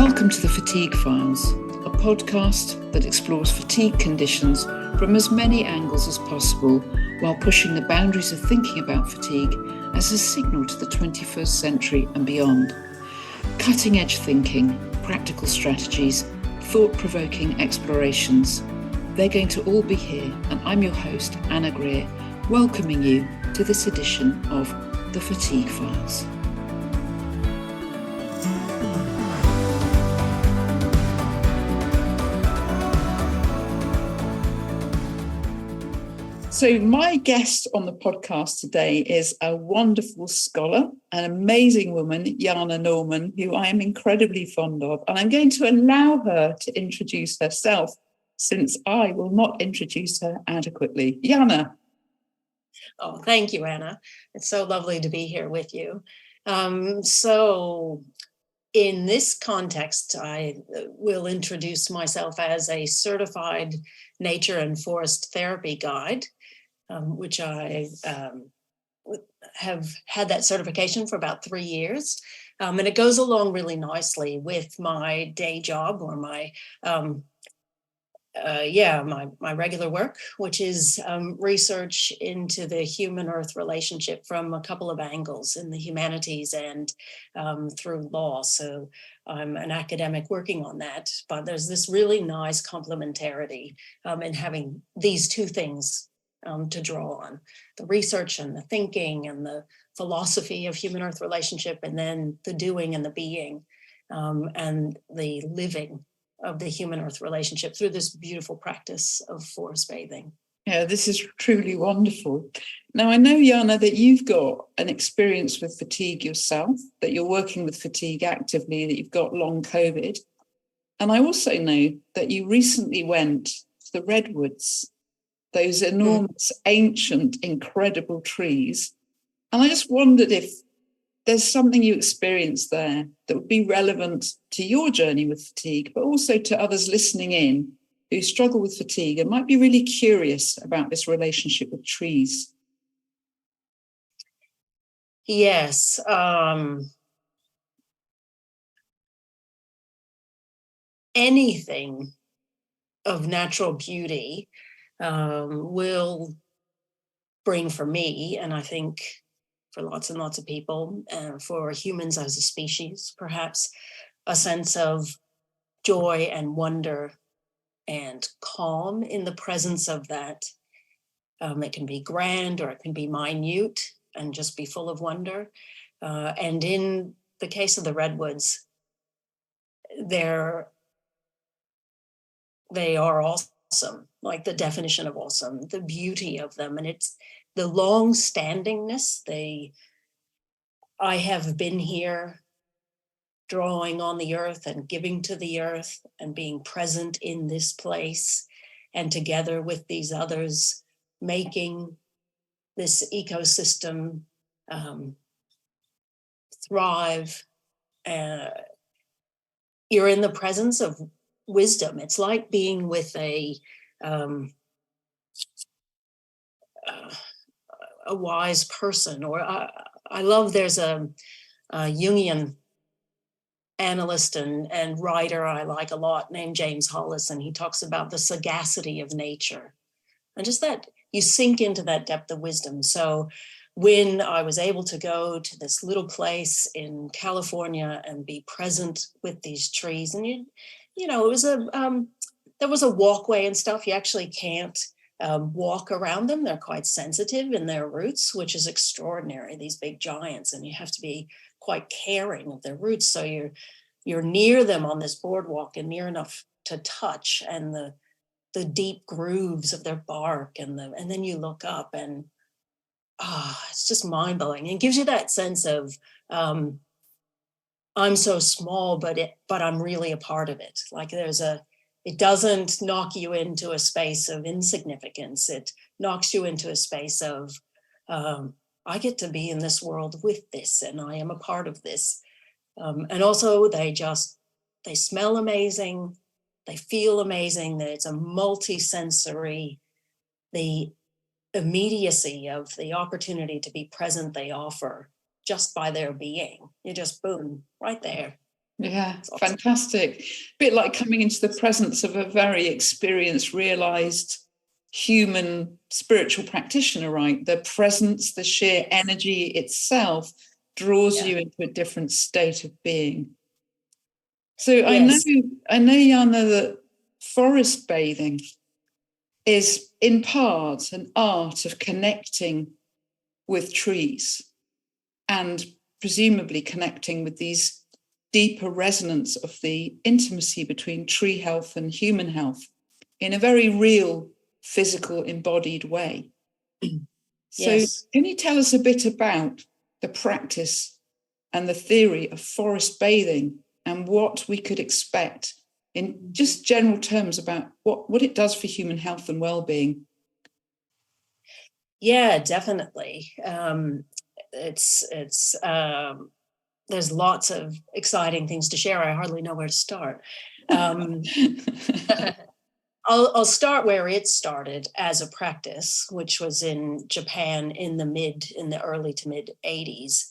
Welcome to the Fatigue Files, a podcast that explores fatigue conditions from as many angles as possible while pushing the boundaries of thinking about fatigue as a signal to the 21st century and beyond. Cutting-edge thinking, practical strategies, thought-provoking explorations. They're going to all be here, and I'm your host, Anna Greer, welcoming you to this edition of the Fatigue Files. So my guest on the podcast today is a wonderful scholar, an amazing woman, Jana Norman, who I am incredibly fond of. And I'm going to allow her to introduce herself, since I will not introduce her adequately. Jana. Oh, thank you, Anna. It's so lovely to be here with you. So in this context, I will introduce myself as a certified nature and forest therapy guide, which I have had that certification for about 3 years. And it goes along really nicely with my day job or my regular work, which is research into the human-earth relationship from a couple of angles in the humanities and through law. So I'm an academic working on that, but there's this really nice complementarity in having these two things to draw on: the research and the thinking and the philosophy of human-earth relationship, and then the doing and the being and the living of the human-earth relationship through this beautiful practice of forest bathing. Yeah, this is truly wonderful. Now, I know, Jana, that you've got an experience with fatigue yourself, that you're working with fatigue actively, that you've got long COVID. And I also know that you recently went to the redwoods, those enormous, ancient, incredible trees. And I just wondered if there's something you experienced there that would be relevant to your journey with fatigue, but also to others listening in who struggle with fatigue and might be really curious about this relationship with trees. Yes. Anything of natural beauty will bring, for me, and I think for lots and lots of people, for humans as a species, perhaps, a sense of joy and wonder and calm in the presence of that. It can be grand or it can be minute and just be full of wonder. And in the case of the redwoods, they are awesome, like the definition of awesome, the beauty of them. And it's the long-standingness. I have been here drawing on the earth and giving to the earth and being present in this place, and together with these others, making this ecosystem thrive. You're in the presence of wisdom. It's like being with a wise person. Or I love, there's a Jungian analyst and writer I like a lot named James Hollis, and he talks about the sagacity of nature, and just that you sink into that depth of wisdom. So when I was able to go to this little place in California and be present with these trees, and you know, it was there was a walkway and stuff. You actually can't walk around them. They're quite sensitive in their roots, which is extraordinary, these big giants, and you have to be quite caring of their roots. So you're near them on this boardwalk and near enough to touch, and the deep grooves of their bark, and then you look up and it's just mind-blowing, and gives you that sense of I'm so small, but I'm really a part of it. Like it doesn't knock you into a space of insignificance. It knocks you into a space of I get to be in this world with this, and I am a part of this. And also they smell amazing. They feel amazing. That it's a multi-sensory, the immediacy of the opportunity to be present they offer just by their being. You just, boom, right there. Yeah, fantastic. Bit like coming into the presence of a very experienced, realized human spiritual practitioner, right? The presence, the sheer energy itself draws you into a different state of being. So I know, Jana, that forest bathing is in part an art of connecting with trees and presumably connecting with these deeper resonance of the intimacy between tree health and human health in a very real, physical, embodied way. So can you tell us a bit about the practice and the theory of forest bathing and what we could expect in just general terms about what it does for human health and well-being? Yeah, definitely. There's lots of exciting things to share. I hardly know where to start. I'll start where it started as a practice, which was in Japan in the early to mid 80s.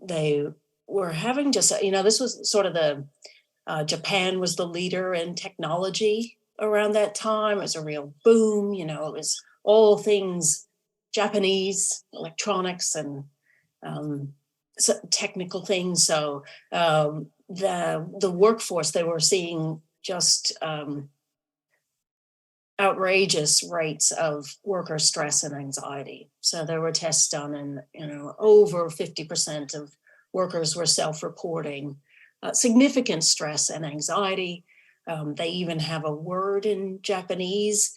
They were having just, this was sort of Japan was the leader in technology around that time. It was a real boom, it was all things Japanese, electronics and technical things. So the workforce, they were seeing just outrageous rates of worker stress and anxiety. So there were tests done, and over 50% of workers were self-reporting significant stress and anxiety. They even have a word in Japanese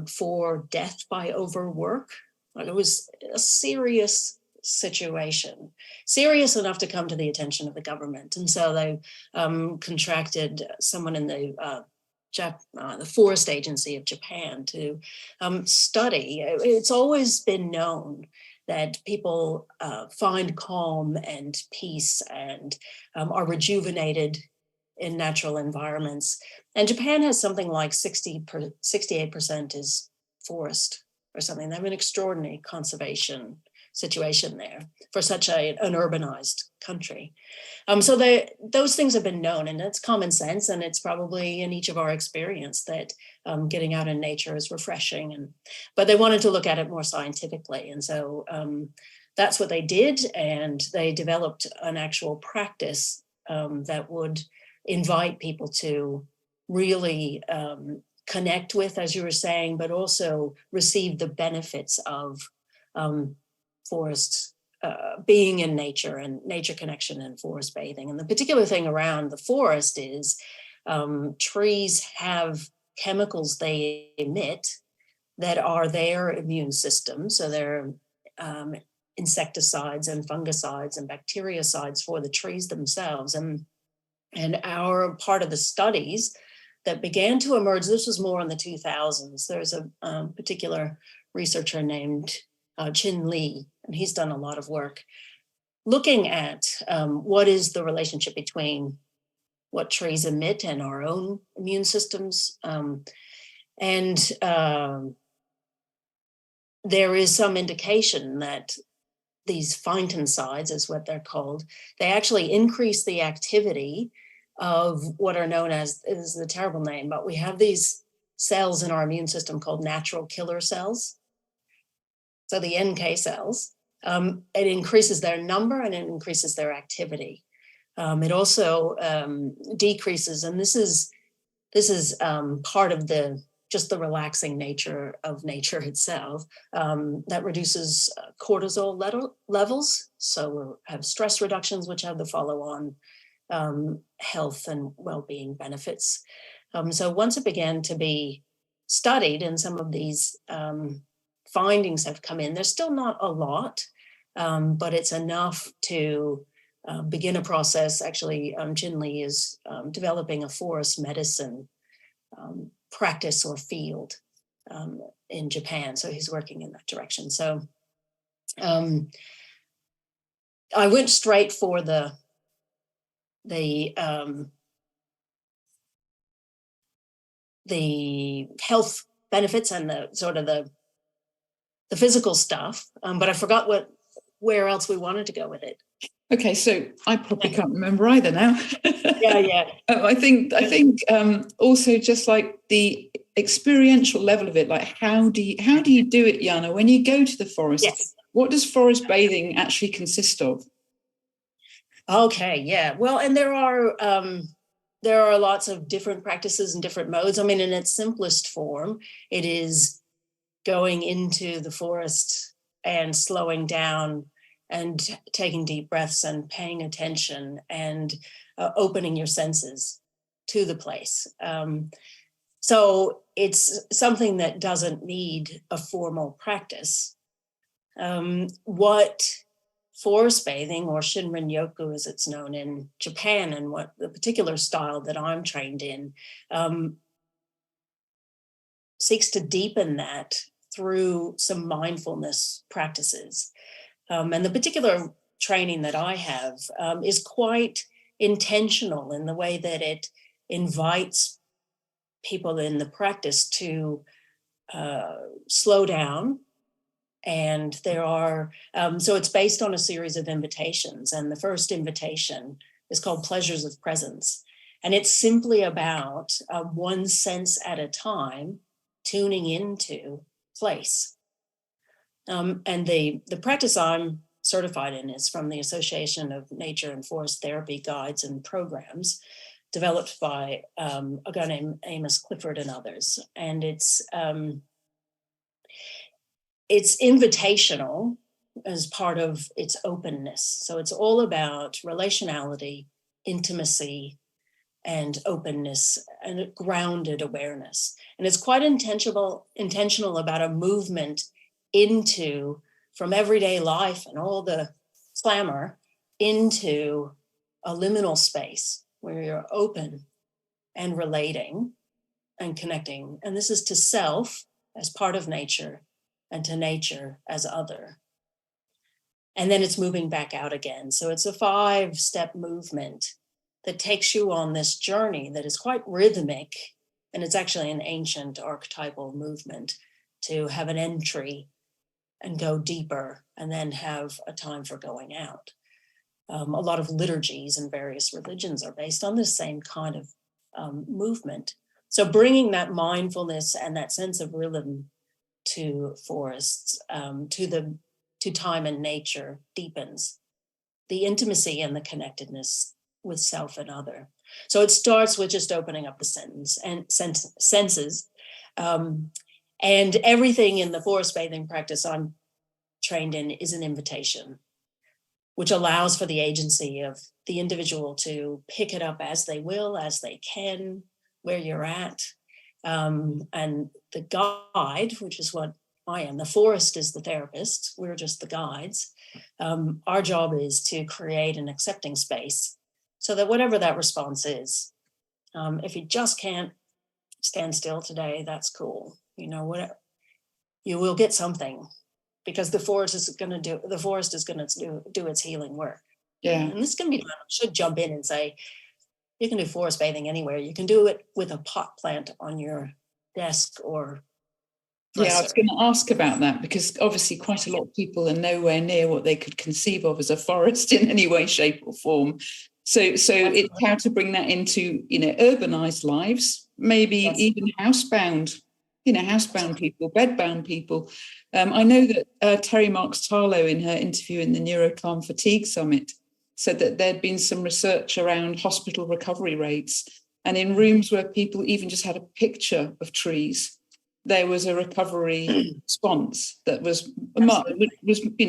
for death by overwork. It was a serious situation, serious enough to come to the attention of the government. And so they contracted someone in the Forest Agency of Japan to study. It's always been known that people find calm and peace and are rejuvenated in natural environments. And Japan has something like 68% is forest or something. They have an extraordinary conservation situation there for such an urbanized country. So those things have been known, and it's common sense, and it's probably in each of our experience that getting out in nature is refreshing. But they wanted to look at it more scientifically, and so that's what they did, and they developed an actual practice that would invite people to really connect with, as you were saying, but also receive the benefits of forests. Being in nature and nature connection and forest bathing. And the particular thing around the forest is trees have chemicals they emit that are their immune system. So they're insecticides and fungicides and bactericides for the trees themselves. And our part of the studies that began to emerge, this was more in the 2000s. There's a particular researcher named Chin Lee, and he's done a lot of work looking at what is the relationship between what trees emit and our own immune systems. There is some indication that these phytoncides, is what they're called, they actually increase the activity of what are known as, is a terrible name, but we have these cells in our immune system called natural killer cells. So the NK cells, it increases their number and it increases their activity. It also decreases, and this is part of just the relaxing nature of nature itself, that reduces cortisol levels. So we'll have stress reductions, which have the follow-on health and well-being benefits. So once it began to be studied, and some of these findings have come in, there's still not a lot, but it's enough to begin a process. Actually, Jin Lee is developing a forest medicine practice or field in Japan. So he's working in that direction. So I went straight for the health benefits and the sort of the physical stuff, but I forgot where else we wanted to go with it. Okay, so I probably can't remember either now. Yeah. I think also just like the experiential level of it, like how do you do it, Jana? When you go to the forest, Yes. what does forest bathing actually consist of? Okay, yeah. Well, and there are lots of different practices and different modes. I mean, in its simplest form, it is going into the forest and slowing down and taking deep breaths and paying attention and opening your senses to the place. So it's something that doesn't need a formal practice. What forest bathing, or Shinrin-yoku as it's known in Japan, and what the particular style that I'm trained in, seeks to deepen that through some mindfulness practices. And the particular training that I have is quite intentional in the way that it invites people in the practice to slow down. And there are, so it's based on a series of invitations. And the first invitation is called Pleasures of Presence. And it's simply about one sense at a time tuning into place. And the practice I'm certified in is from the Association of Nature and Forest Therapy Guides and Programs, developed by a guy named Amos Clifford and others. And it's invitational as part of its openness. So it's all about relationality, intimacy, and openness and grounded awareness. And it's quite intentional about a movement into, from everyday life and all the clamor, into a liminal space where you're open and relating and connecting. And this is to self as part of nature and to nature as other. And then it's moving back out again. So it's a 5-step movement that takes you on this journey that is quite rhythmic. And it's actually an ancient archetypal movement to have an entry and go deeper and then have a time for going out. A lot of liturgies in various religions are based on this same kind of movement. So bringing that mindfulness and that sense of rhythm to forests, to time and nature, deepens the intimacy and the connectedness with self and other. So it starts with just opening up the senses, and everything in the forest bathing practice I'm trained in is an invitation, which allows for the agency of the individual to pick it up as they will, as they can, where you're at. And the guide, which is what I am, the forest is the therapist, we're just the guides. Our job is to create an accepting space so that whatever that response is, if you just can't stand still today, that's cool. You know, whatever, you will get something, because the forest is going to do its healing work. Yeah. And this can be done. I should jump in and say, you can do forest bathing anywhere. You can do it with a pot plant on your desk or dresser. Yeah, I was going to ask about that, because obviously quite a lot of people are nowhere near what they could conceive of as a forest in any way, shape or form. So it's how to bring that into, urbanized lives, maybe even housebound people, bedbound people. I know that Terry Marks Tarlow, in her interview in the Neurocalm Fatigue Summit, said that there'd been some research around hospital recovery rates, and in rooms where people even just had a picture of trees, there was a recovery response that was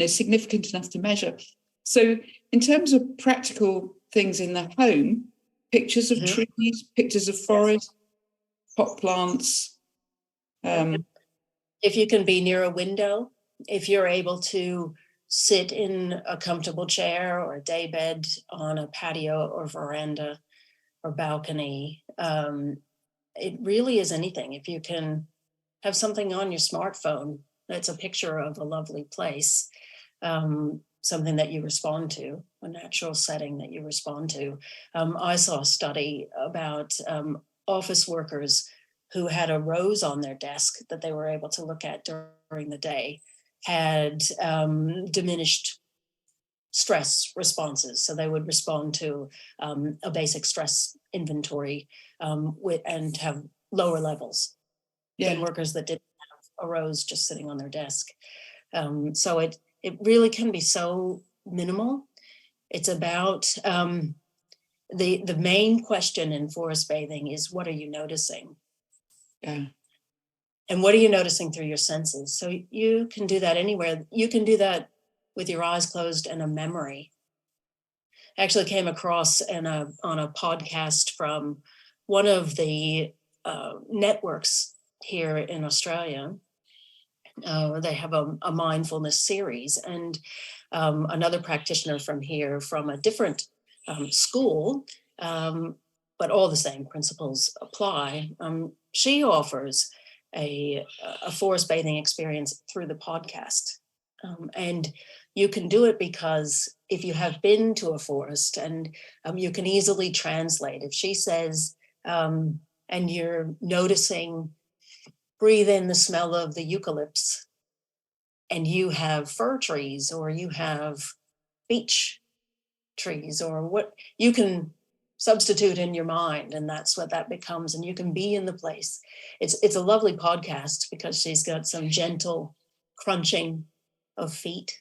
significant enough to measure. So in terms of practical things in the home, pictures of trees, pictures of forest, pot plants. If you can be near a window, if you're able to sit in a comfortable chair or a daybed on a patio or veranda or balcony, it really is anything. If you can have something on your smartphone that's a picture of a lovely place, something that you respond to, a natural setting that you respond to. I saw a study about office workers who had a rose on their desk that they were able to look at during the day, had diminished stress responses. So they would respond to a basic stress inventory and have lower levels than workers that didn't have a rose just sitting on their desk. So it really can be so minimal. It's about the main question in forest bathing is, what are you noticing? Yeah. And what are you noticing through your senses? So you can do that anywhere. You can do that with your eyes closed and a memory. I actually came across on a podcast from one of the networks here in Australia. They have a mindfulness series, and another practitioner from here, from a different school, but all the same principles apply. She offers a forest bathing experience through the podcast. And you can do it because if you have been to a forest, and you can easily translate. If she says, and you're noticing, breathe in the smell of the eucalypts, and you have fir trees, or you have beech trees, or what, you can substitute in your mind, and that's what that becomes, and you can be in the place. It's a lovely podcast because she's got some gentle crunching of feet,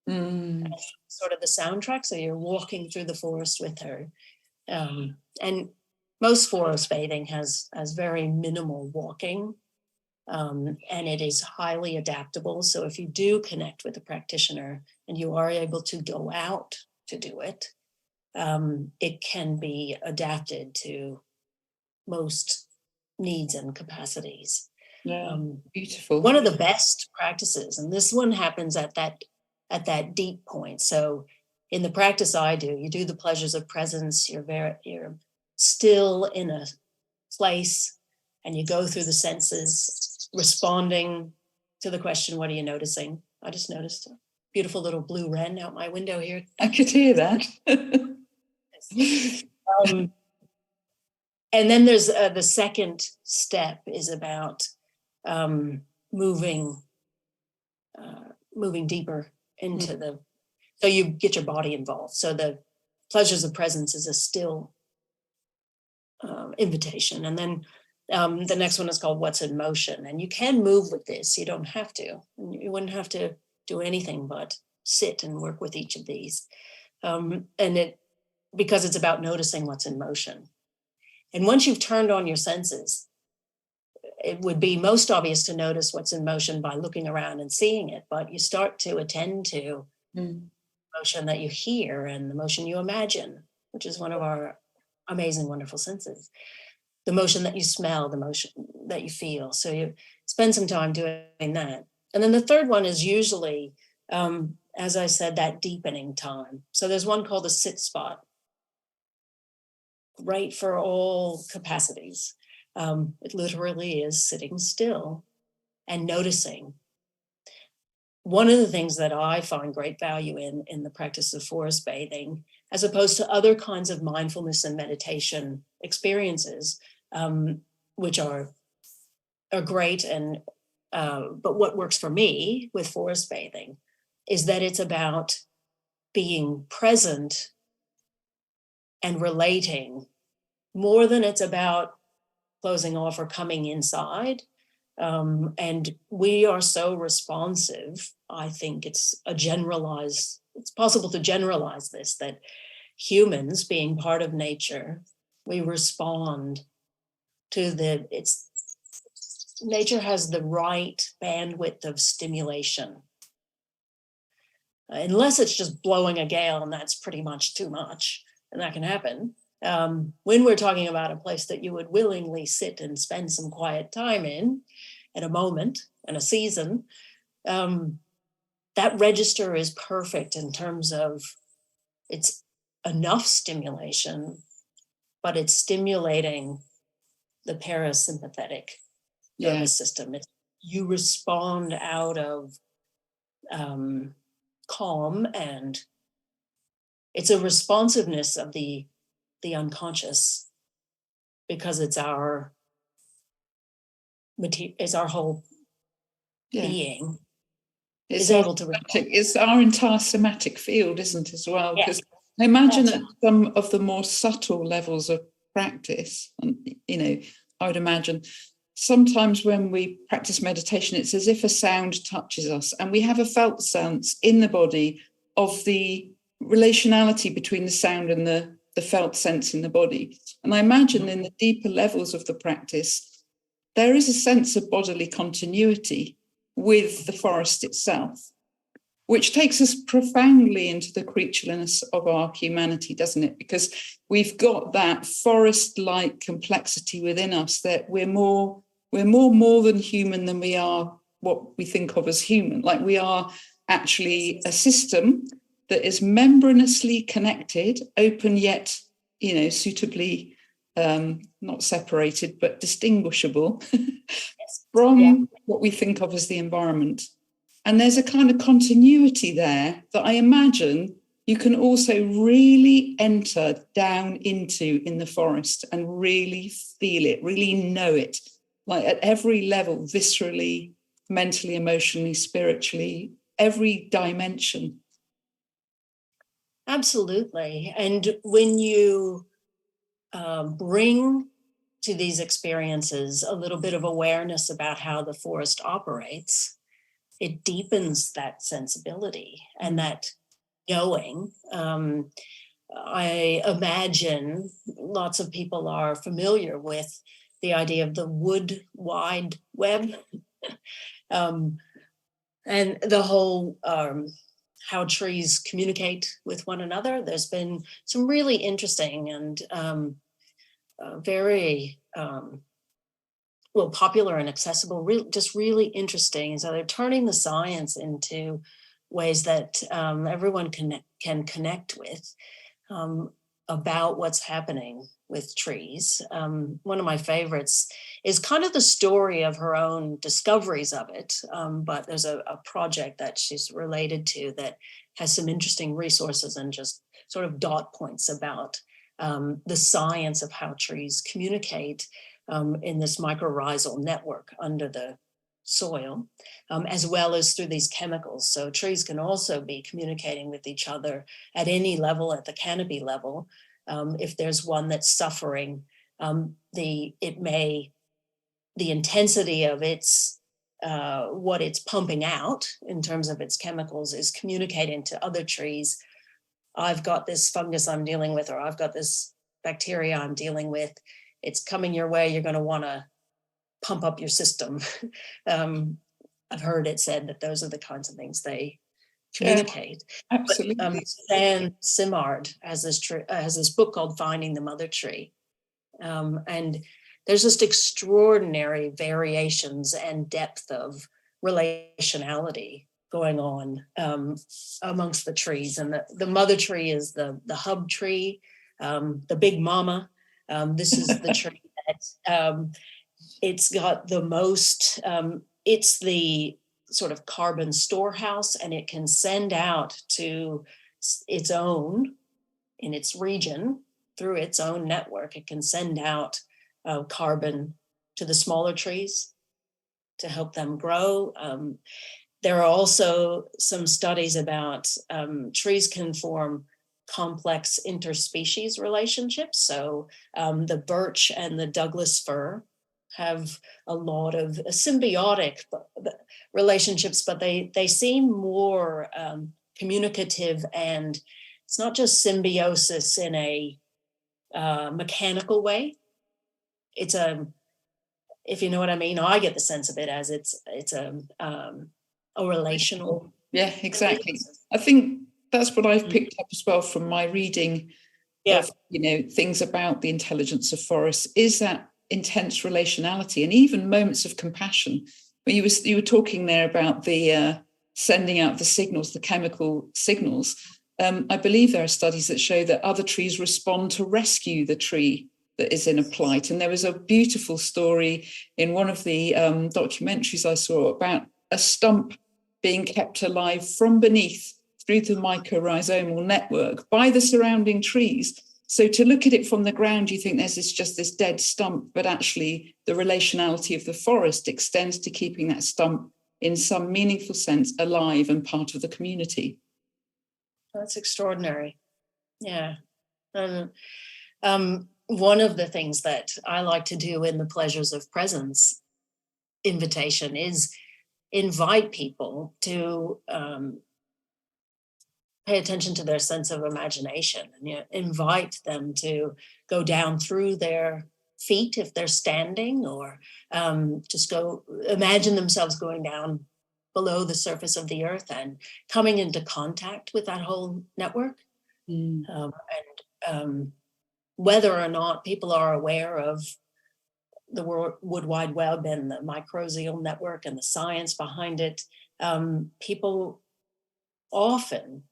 sort of the soundtrack. So you're walking through the forest with her, and most forest bathing has very minimal walking, and it is highly adaptable. So if you do connect with a practitioner and you are able to go out to do it, it can be adapted to most needs and capacities. Yeah, beautiful. One of the best practices, and this one happens at that deep point. So in the practice I do, you do the pleasures of presence. You're still in a place, and you go through the senses, responding to the question, what are you noticing? I just noticed a beautiful little blue wren out my window here. I could hear that. And then there's the second step is about moving deeper into so you get your body involved. So the pleasures of presence is a still invitation. And then the next one is called What's in Motion. And you can move with this. You don't have to. You wouldn't have to do anything but sit and work with each of these. Because it's about noticing what's in motion. And once you've turned on your senses, it would be most obvious to notice what's in motion by looking around and seeing it. But you start to attend to motion that you hear and the motion you imagine, which is one of our amazing, wonderful senses. The motion that you smell, the motion that you feel. So you spend some time doing that. And then the third one is usually, as I said, that deepening time. So there's one called the sit spot. Great for all capacities. It literally is sitting still and noticing. One of the things that I find great value in the practice of forest bathing, as opposed to other kinds of mindfulness and meditation experiences, which are great, and but what works for me with forest bathing is that it's about being present and relating more than it's about closing off or coming inside. And we are so responsive. I think it's possible to generalize this, that humans, being part of nature, we respond to nature has the right bandwidth of stimulation. Unless it's just blowing a gale, and that's pretty much too much, and that can happen. When we're talking about a place that you would willingly sit and spend some quiet time in a moment and a season, that register is perfect in terms of it's enough stimulation, but it's stimulating the parasympathetic nervous system. You respond out of calm, and it's a responsiveness of the unconscious, because it's our whole being. is able to it's our entire somatic field, isn't it, as well? Yeah. Because I imagine at some of the more subtle levels of practice, and I would imagine sometimes when we practice meditation, it's as if a sound touches us, and we have a felt sense in the body of the relationality between the sound and the felt sense in the body. And I imagine in the deeper levels of the practice, there is a sense of bodily continuity with the forest itself, which takes us profoundly into the creatureliness of our humanity, doesn't it? Because we've got that forest-like complexity within us, that we're more than human than we are what we think of as human. Like, we are actually a system that is membranously connected, open yet, suitably not separated, but distinguishable from what we think of as the environment. And there's a kind of continuity there that I imagine you can also really enter down into in the forest and really feel it, really know it, like at every level, viscerally, mentally, emotionally, spiritually, every dimension. Absolutely. And when you bring to these experiences a little bit of awareness about how the forest operates, it deepens that sensibility and that knowing. I imagine lots of people are familiar with the idea of the wood wide web and the whole how trees communicate with one another. There's been some really interesting and very popular and accessible, just really interesting. So they're turning the science into ways that everyone can connect with about what's happening with trees. One of my favorites is kind of the story of her own discoveries of it, but there's a project that she's related to that has some interesting resources and just sort of dot points about the science of how trees communicate in this mycorrhizal network under the soil, as well as through these chemicals. So trees can also be communicating with each other at any level, at the canopy level. If there's one that's suffering, the intensity of its what it's pumping out in terms of its chemicals is communicating to other trees. I've got this fungus I'm dealing with, or I've got this bacteria I'm dealing with. It's coming your way. You're going to want to pump up your system. I've heard it said that those are the kinds of things they communicate. Yeah, absolutely. But, Stan Simard has this book called Finding the Mother Tree. And there's just extraordinary variations and depth of relationality going on amongst the trees. And the mother tree is the hub tree, the big mama. This is the tree that it's got the most, it's the sort of carbon storehouse, and it can send out to its own, in its region, through its own network, it can send out carbon to the smaller trees to help them grow. There are also some studies about trees can form complex interspecies relationships. So the birch and the Douglas fir have a lot of symbiotic relationships, but they seem more communicative, and it's not just symbiosis in a mechanical way. It's if you know what I mean, I get the sense of it as it's a relational. Yeah, exactly. I think that's what I've picked up as well from my reading of things about the intelligence of forests, is that intense relationality and even moments of compassion. When you were talking there about the sending out the signals, the chemical signals, I believe there are studies that show that other trees respond to rescue the tree that is in a plight. And there was a beautiful story in one of the documentaries I saw about a stump being kept alive from beneath through the mycorrhizal network by the surrounding trees. So to look at it from the ground, you think there's just this dead stump, but actually the relationality of the forest extends to keeping that stump in some meaningful sense, alive and part of the community. That's extraordinary. Yeah. One of the things that I like to do in the Pleasures of Presence invitation is invite people to pay attention to their sense of imagination, and invite them to go down through their feet if they're standing, or just go imagine themselves going down below the surface of the earth and coming into contact with that whole network. And whether or not people are aware of the Wood Wide Web and the microbial network and the science behind it, people often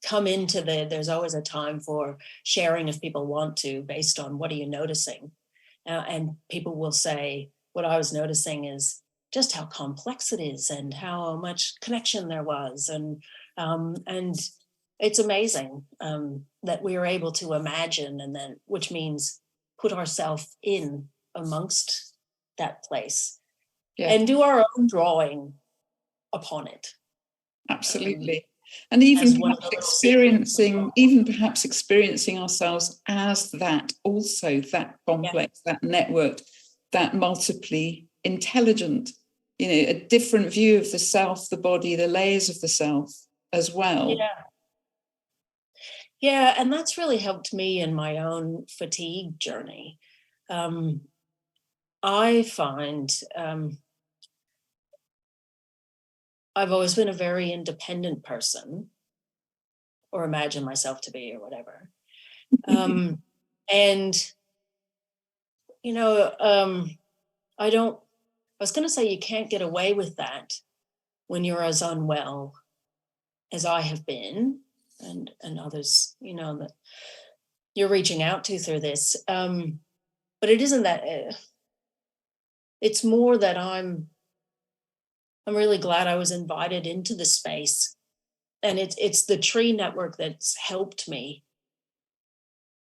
come into there's always a time for sharing if people want to, based on what are you noticing. And people will say, what I was noticing is just how complex it is and how much connection there was. And it's amazing that we are able to imagine, and then, which means put ourselves in amongst that place, and do our own drawing upon it. Absolutely. And even perhaps experiencing ourselves as that, also that complex, that networked, that multiply intelligent, a different view of the self, the body, the layers of the self as well. Yeah, and that's really helped me in my own fatigue journey. I find I've always been a very independent person, or imagine myself to be, or whatever. And, I was going to say you can't get away with that when you're as unwell as I have been, and others, that you're reaching out to through this. But it isn't that, it's more that I'm really glad I was invited into the space. And it's the tree network that's helped me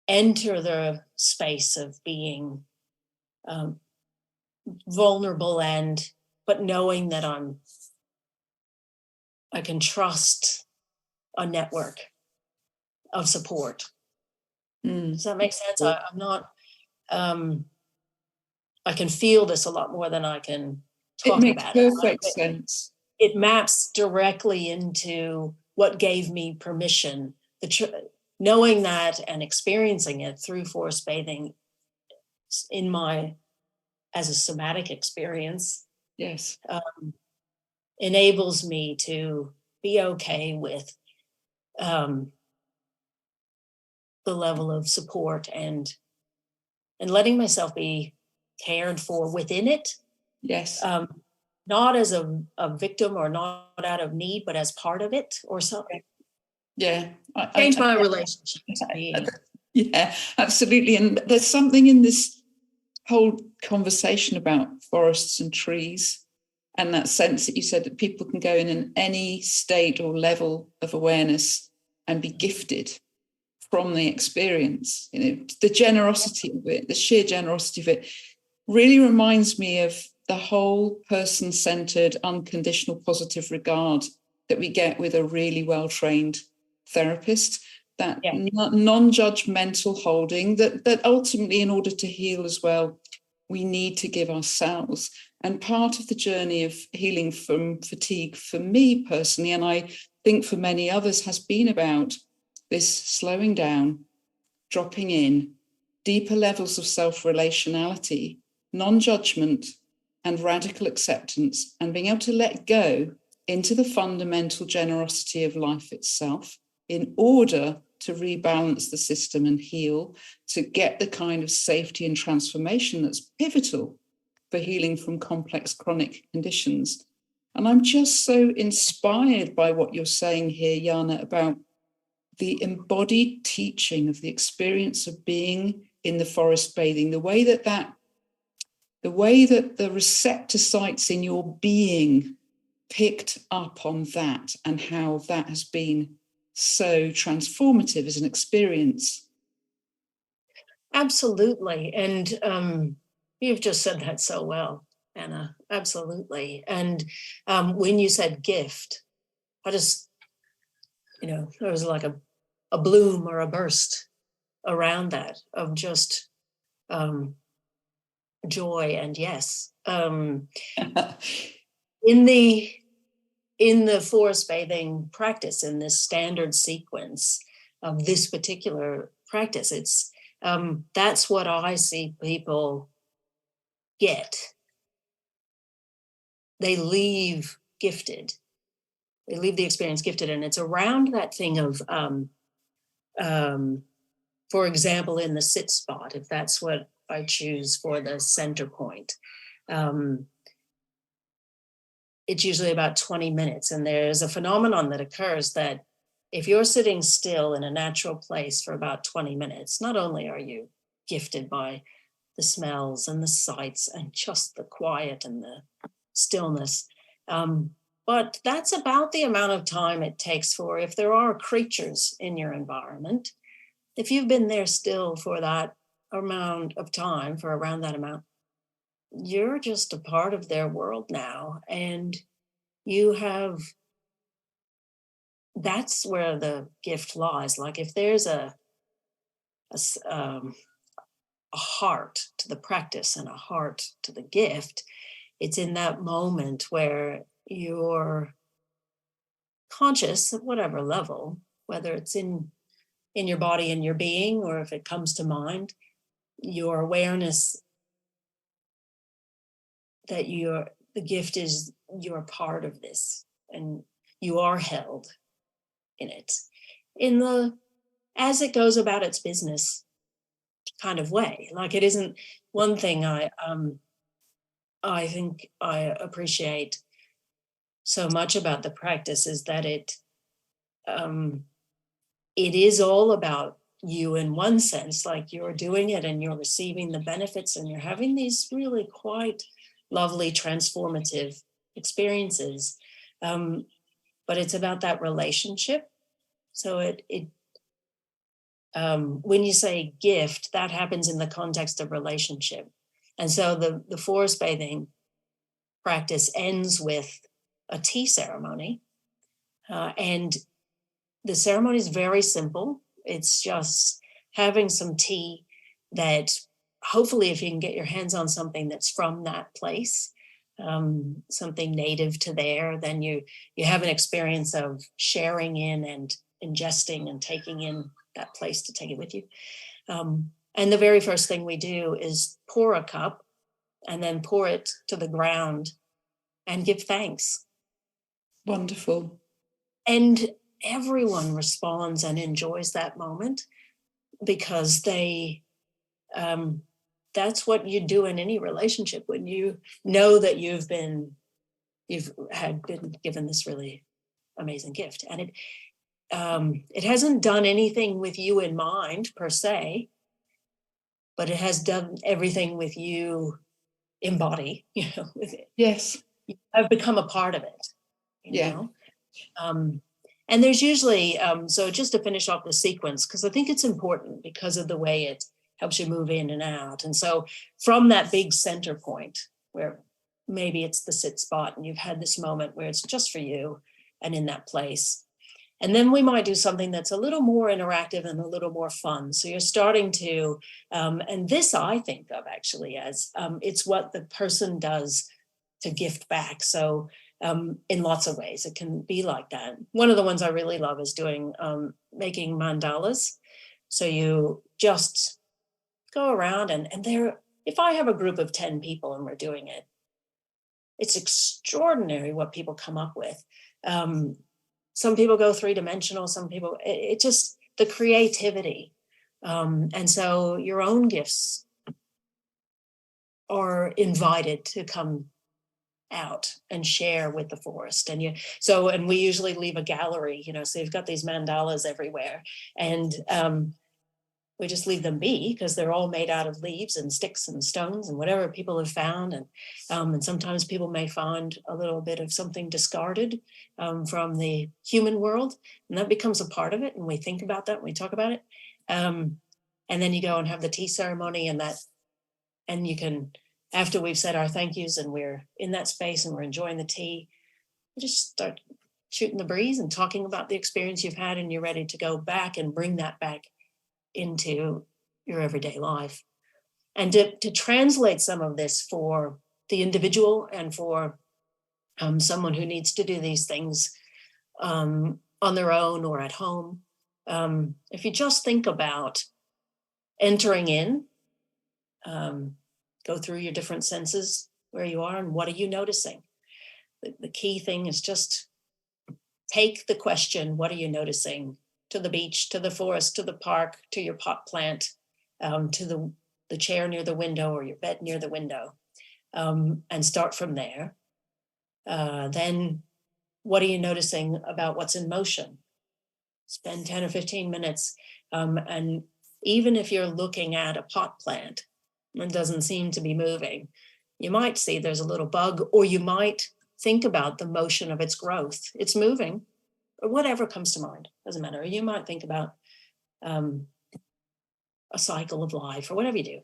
enter the space of being vulnerable, but knowing that I can trust a network of support. Does that make sense? I'm not, I can feel this a lot more than I can talk about it. It makes perfect sense. It maps directly into what gave me permission, knowing that and experiencing it through forest bathing as a somatic experience. Yes. Enables me to be okay with the level of support and letting myself be cared for within it. Yes. Not as a victim or not out of need, but as part of it or something. Yeah. Change my relationship to being. Yeah, absolutely. And there's something in this whole conversation about forests and trees, and that sense that you said that people can go in any state or level of awareness and be gifted from the experience. The generosity of it, the sheer generosity of it, really reminds me of the whole person-centered, unconditional, positive regard that we get with a really well-trained therapist. That non-judgmental holding that ultimately, in order to heal as well, we need to give ourselves. And part of the journey of healing from fatigue, for me personally, and I think for many others, has been about this slowing down, dropping in, deeper levels of self-relationality, non-judgment, and radical acceptance, and being able to let go into the fundamental generosity of life itself in order to rebalance the system and heal, to get the kind of safety and transformation that's pivotal for healing from complex chronic conditions. And I'm just so inspired by what you're saying here, Jana, about the embodied teaching of the experience of being in the forest bathing, the way that the receptor sites in your being picked up on that, and how that has been so transformative as an experience. Absolutely. And you've just said that so well. Anna, absolutely. And when you said gift, I just, there was like a bloom or a burst around that of just joy and yes. In the forest bathing practice, in this standard sequence of this particular practice, it's that's what I see people get. They leave gifted. They leave the experience gifted, and it's around that thing of, for example, in the sit spot, if that's what I choose for the center point. It's usually about 20 minutes. And there's a phenomenon that occurs that if you're sitting still in a natural place for about 20 minutes, not only are you gifted by the smells and the sights and just the quiet and the stillness, but that's about the amount of time it takes for, if there are creatures in your environment, if you've been there still for that amount of time, for around that amount, you're just a part of their world now. And that's where the gift lies. Like if there's a heart to the practice and a heart to the gift, it's in that moment where you're conscious at whatever level, whether it's in your body and your being, or if it comes to mind, your awareness that the gift is, you're part of this and you are held in it as it goes about its business kind of way. Like it isn't one thing I think I appreciate so much about the practice is that it is all about you in one sense, like you're doing it and you're receiving the benefits and you're having these really quite lovely transformative experiences. But it's about that relationship. So when you say gift, that happens in the context of relationship. And so the forest bathing practice ends with a tea ceremony. And the ceremony is very simple. It's just having some tea that hopefully, if you can get your hands on something that's from that place, something native to there, then you have an experience of sharing in and ingesting and taking in that place to take it with you. And the very first thing we do is pour a cup and then pour it to the ground and give thanks. Wonderful. And everyone responds and enjoys that moment because that's what you do in any relationship when you know that you've been given this really amazing gift. And it hasn't done anything with you in mind per se, but it has done everything with you in body, with it. Yes. I've become a part of it, you know? And there's usually, so just to finish off the sequence, because I think it's important because of the way it helps you move in and out. And so from that big center point where maybe it's the sit spot and you've had this moment where it's just for you and in that place. And then we might do something that's a little more interactive and a little more fun. So you're starting to, and this I think of actually as it's what the person does to gift back. So in lots of ways, it can be like that. One of the ones I really love is making mandalas. So you just go around and if I have a group of 10 people and we're doing it, it's extraordinary what people come up with. Some people go 3-dimensional, some people, it just, the creativity. And so your own gifts are invited to come out and share with the forest. And we usually leave a gallery, so you've got these mandalas everywhere. And we just leave them be because they're all made out of leaves and sticks and stones and whatever people have found. And sometimes people may find a little bit of something discarded from the human world, and that becomes a part of it. And we think about that, and we talk about it. And then you go and have the tea ceremony and you can after we've said our thank yous and we're in that space and we're enjoying the tea, you just start shooting the breeze and talking about the experience you've had, and you're ready to go back and bring that back into your everyday life. And to translate some of this for the individual and for someone who needs to do these things on their own or at home. If you just think about entering in, go through your different senses where you are and what are you noticing? The key thing is just take the question, what are you noticing, to the beach, to the forest, to the park, to your pot plant, to the chair near the window or your bed near the window, and start from there. Then what are you noticing about what's in motion? Spend 10 or 15 minutes. And even if you're looking at a pot plant and doesn't seem to be moving, you might see there's a little bug, or you might think about the motion of its growth. It's moving, or whatever comes to mind, doesn't matter. You might think about a cycle of life or whatever you do.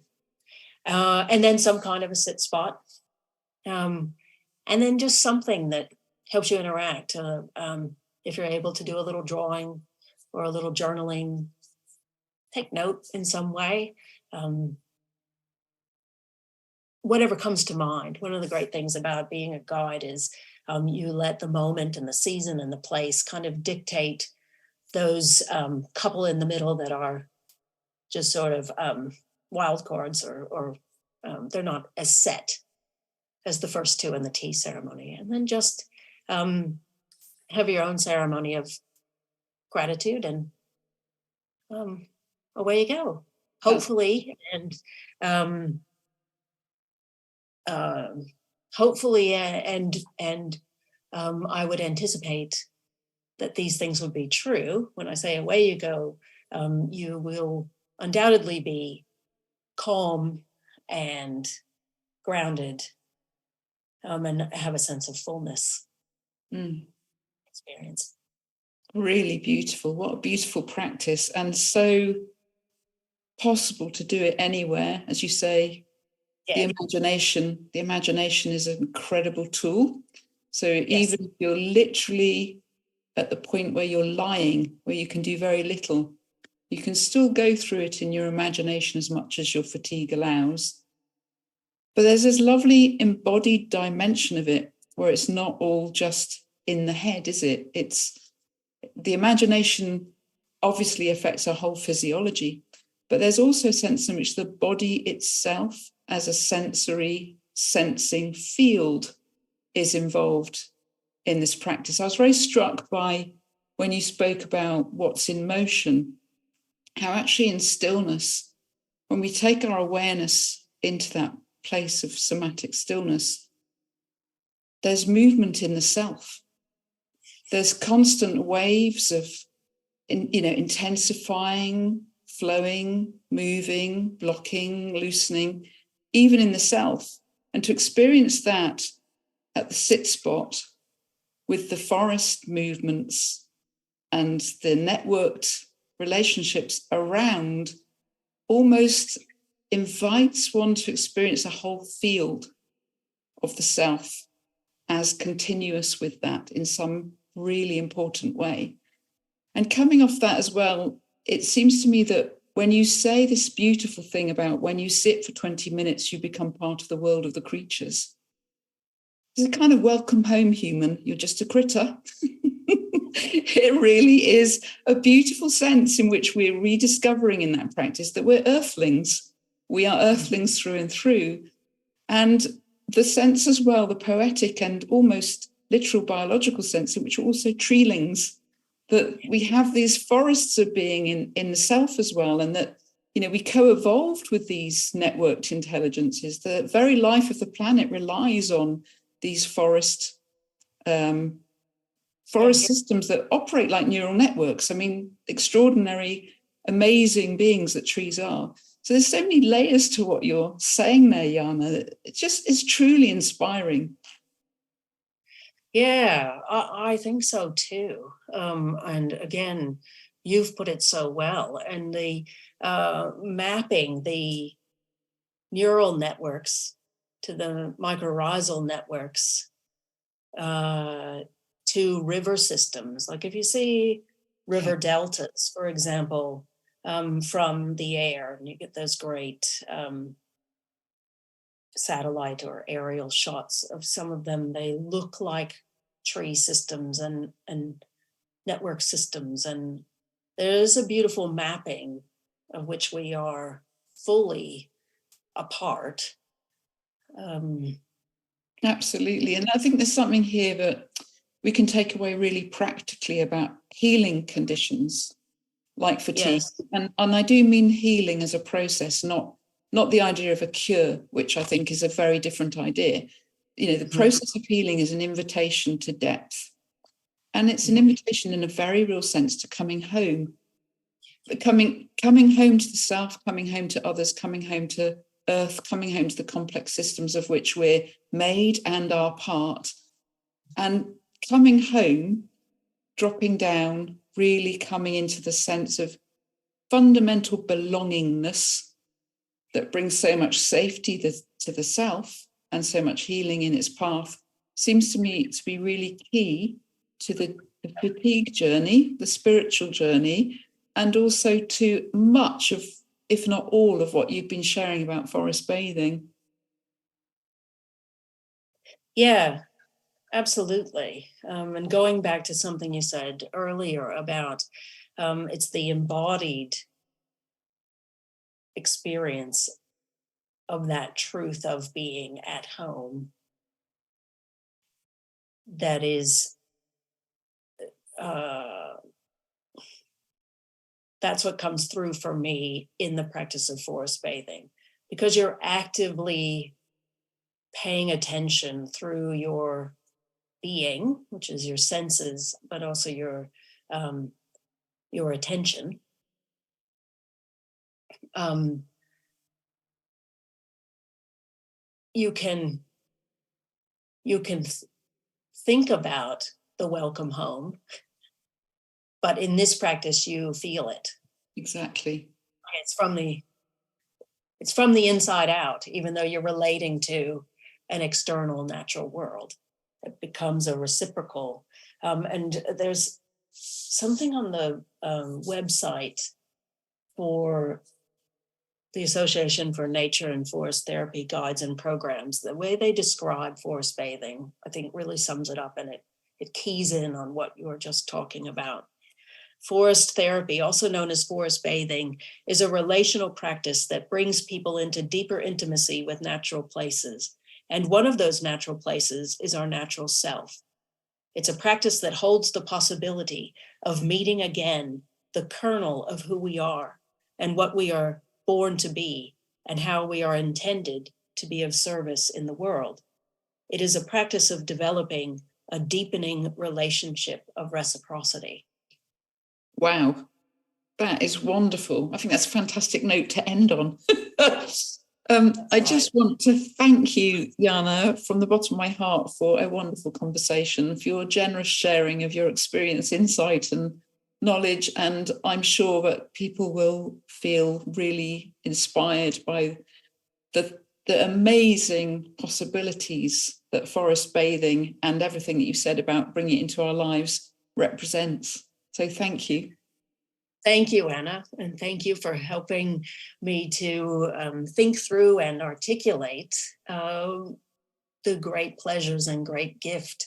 And then some kind of a sit spot. And then just something that helps you interact. If you're able to do a little drawing or a little journaling, take note in some way. Whatever comes to mind. One of the great things about being a guide is you let the moment and the season and the place kind of dictate those couple in the middle that are just sort of wild cards, or they're not as set as the first two in the tea ceremony. And then just have your own ceremony of gratitude, and away you go. Hopefully, and I would anticipate that these things would be true. When I say away you go, you will undoubtedly be calm and grounded, and have a sense of fullness experience. Really beautiful. What a beautiful practice, and so possible to do it anywhere. As you say, the imagination is an incredible tool. So even if you're literally at the point where you're lying, where you can do very little, you can still go through it in your imagination as much as your fatigue allows. But there's this lovely embodied dimension of it where it's not all just in the head, is it? It's the imagination obviously affects our whole physiology, but there's also a sense in which the body itself as a sensory sensing field is involved in this practice. I was very struck by when you spoke about what's in motion, how actually in stillness, when we take our awareness into that place of somatic stillness, there's movement in the self. There's constant waves of, intensifying, flowing, moving, blocking, loosening, even in the self. And to experience that at the sit spot with the forest movements and the networked relationships around almost invites one to experience a whole field of the self as continuous with that in some really important way. And coming off that as well, it seems to me that when you say this beautiful thing about when you sit for 20 minutes, you become part of the world of the creatures. It's a kind of welcome home, human. You're just a critter. It really is a beautiful sense in which we're rediscovering in that practice that we're earthlings. We are earthlings through and through. And the sense as well, the poetic and almost literal biological sense in which we're also treelings, that we have these forests of being in the self as well, and that, we co-evolved with these networked intelligences. The very life of the planet relies on these forest systems that operate like neural networks. I mean, extraordinary, amazing beings that trees are. So there's so many layers to what you're saying there, Jana. It's truly inspiring. Yeah, I think so too. And again, you've put it so well. And the mapping the neural networks to the mycorrhizal networks, to river systems. Like if you see river deltas, for example, from the air, and you get those great satellite or aerial shots of some of them, they look like tree systems and network systems. And there's a beautiful mapping of which we are fully a part. Absolutely. And I think there's something here that we can take away really practically about healing conditions like fatigue. Yes. And I do mean healing as a process, not the idea of a cure, which I think is a very different idea. You know, the process of healing is an invitation to depth. And it's an invitation in a very real sense to coming home. But coming home to the self, coming home to others, coming home to earth, coming home to the complex systems of which we're made and are part. And coming home, dropping down, really coming into the sense of fundamental belongingness that brings so much safety to the self and so much healing in its path, seems to me to be really key to the fatigue journey, the spiritual journey, and also to much of, if not all of, what you've been sharing about forest bathing. Yeah, absolutely. And going back to something you said earlier about it's the embodied experience of that truth of being at home that is that's what comes through for me in the practice of forest bathing, because you're actively paying attention through your being, which is your senses, but also your attention. You can think about the welcome home, but in this practice you feel it. Exactly. It's from the inside out, even though you're relating to an external natural world. It becomes a reciprocal. And there's something on the website for the Association for Nature and Forest Therapy Guides and Programs. The way they describe forest bathing, I think, really sums it up, and it keys in on what you were just talking about. Forest therapy, also known as forest bathing, is a relational practice that brings people into deeper intimacy with natural places. And one of those natural places is our natural self. It's a practice that holds the possibility of meeting again the kernel of who we are and what we are born to be and how we are intended to be of service in the world. It is a practice of developing a deepening relationship of reciprocity. Wow, that is wonderful. I think that's a fantastic note to end on. I just want to thank you, Jana, from the bottom of my heart for a wonderful conversation, for your generous sharing of your experience, insight and knowledge. And I'm sure that people will feel really inspired by the amazing possibilities that forest bathing and everything that you said about bringing it into our lives represents. So thank you. Thank you, Anna, and thank you for helping me to think through and articulate the great pleasures and great gift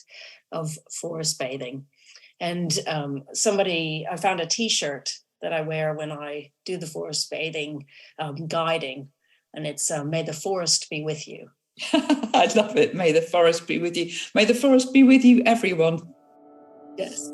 of forest bathing. And I found a t-shirt that I wear when I do the forest bathing guiding, and it's "May the forest be with you." I love it. May the forest be with you. May the forest be with you, everyone. Yes.